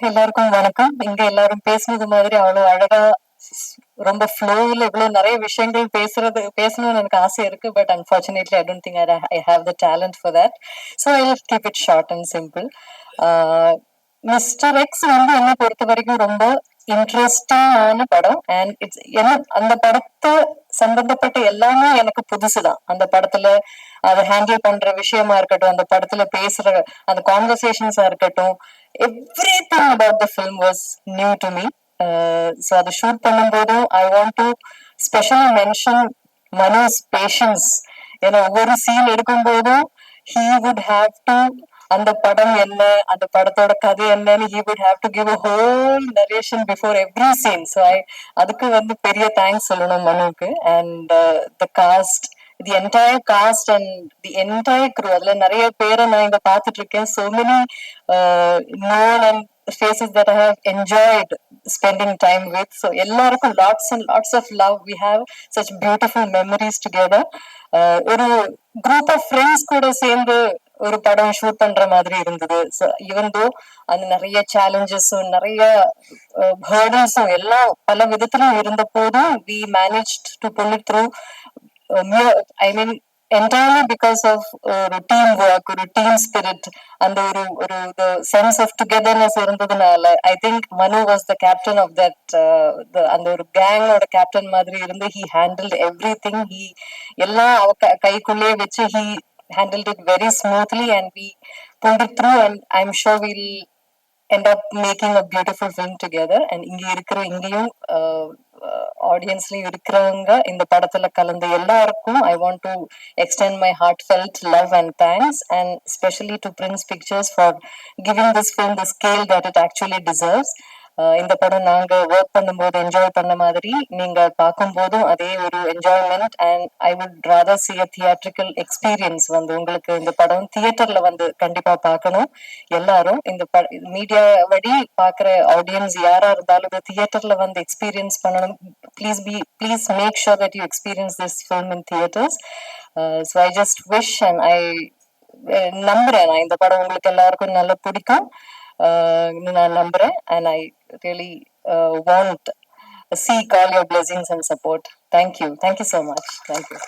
எல்லாருக்கும் வணக்கம். இங்க எல்லாரும் பேசுனது மாதிரி அவ்வளவு அழகா ரொம்ப ஃப்ளோல இவ்வளவு நிறைய விஷயங்கள் பேசணும்னு எனக்கு ஆசை இருக்கு. But unfortunately I don't think I have the talent for that. So I will keep it short and simple. Mister X வந்து என்னை பொறுத்த வரைக்கும் ரொம்ப இன்ட்ரெஸ்டிங்கான படம். அண்ட் இட்ஸ் என்ன அந்த படத்தை சம்பந்தப்பட்ட எல்லாமே எனக்கு புதுசுதான். அந்த படத்துல அதை ஹேண்டில் பண்ற விஷயமா இருக்கட்டும், அந்த படத்துல பேசுற அந்த கான்வர்சேஷன்ஸா இருக்கட்டும், everything about the film was new to me. So அதை ஷூட் பண்ணும்போதும் I want to specially mention Mano's patience. ஏன்னா ஒவ்வொரு சீன் எடுக்கும் போதும் he would have to அந்த படம் என்ன, அந்த படத்தோட கதை என்னன்னு he would have to give a whole narration before every scene. So அதுக்கு வந்து பெரிய தேங்க்ஸ் சொல்லணும் மனுவுக்கு. And the cast, the entire cast and the entire crew, அதுல நிறைய பேரை நான் இங்க பாத்துட்டு இருக்கேன். so many known and faces that I have enjoyed spending time with. So எல்லாருக்கும் lots and lots of love. We have such beautiful memories together. ஒரு group of friends கூட சேர்ந்து ஒரு படம் ஷூட் பண்ற மாதிரி இருந்தது. ஈவன் தோ அது நிறைய சேலஞ்சஸும் நிறைய ஹர்டல்ஸும் எல்லாம் பல விதத்திலும் இருந்த போதும் we managed to pull it through. I mean entirely because of ஒரு டீம் ஒர்க், ஒரு டீம் ஸ்பிரிட், அந்த ஒரு ஒரு சென்ஸ் ஆஃப் டுகெதர்னஸ் இருந்ததுனால I think Manu was the captain of that. அந்த ஒரு கேங்கோட கேப்டன் மாதிரி இருந்து he handled everything. He எல்லாம் கைக்குள்ளேயே வச்சு he handled it very smoothly and we pulled it through, and I'm sure we'll end up making a beautiful film together. And இங்கேயும் ஆடியன்ஸ்லயும் இருக்கிறவங்க இந்த படத்துல கலந்து எல்லாருக்கும் I want to extend my heartfelt love and thanks, and specially to Prince Pictures for giving this film the scale that it actually deserves. இந்த படம் நாங்க work பண்ணும்போது என்ஜாய் பண்ண மாதிரி நீங்க பார்க்கும் போதும் அதே ஒரு enjoyment. And I would rather C a theatrical experience. வந்து உங்களுக்கு இந்த படம் தியேட்டர்ல வந்து கண்டிப்பா பார்க்கணும். எல்லாரும் இந்த மீடியா வழி பாக்குற ஆடியன்ஸ் யாரா இருந்தாலும் இந்த தியேட்டர்ல வந்து எக்ஸ்பீரியன்ஸ் பண்ணணும். Please make sure that you experience this film in theatres. So I just wish and I நம்புறேன் நான் இந்த படம் உங்களுக்கு எல்லாருக்கும் நல்லா பிடிக்கும். நான் நம்புறேன். And I really want seek all your blessings and support. Thank you so much. Thank you.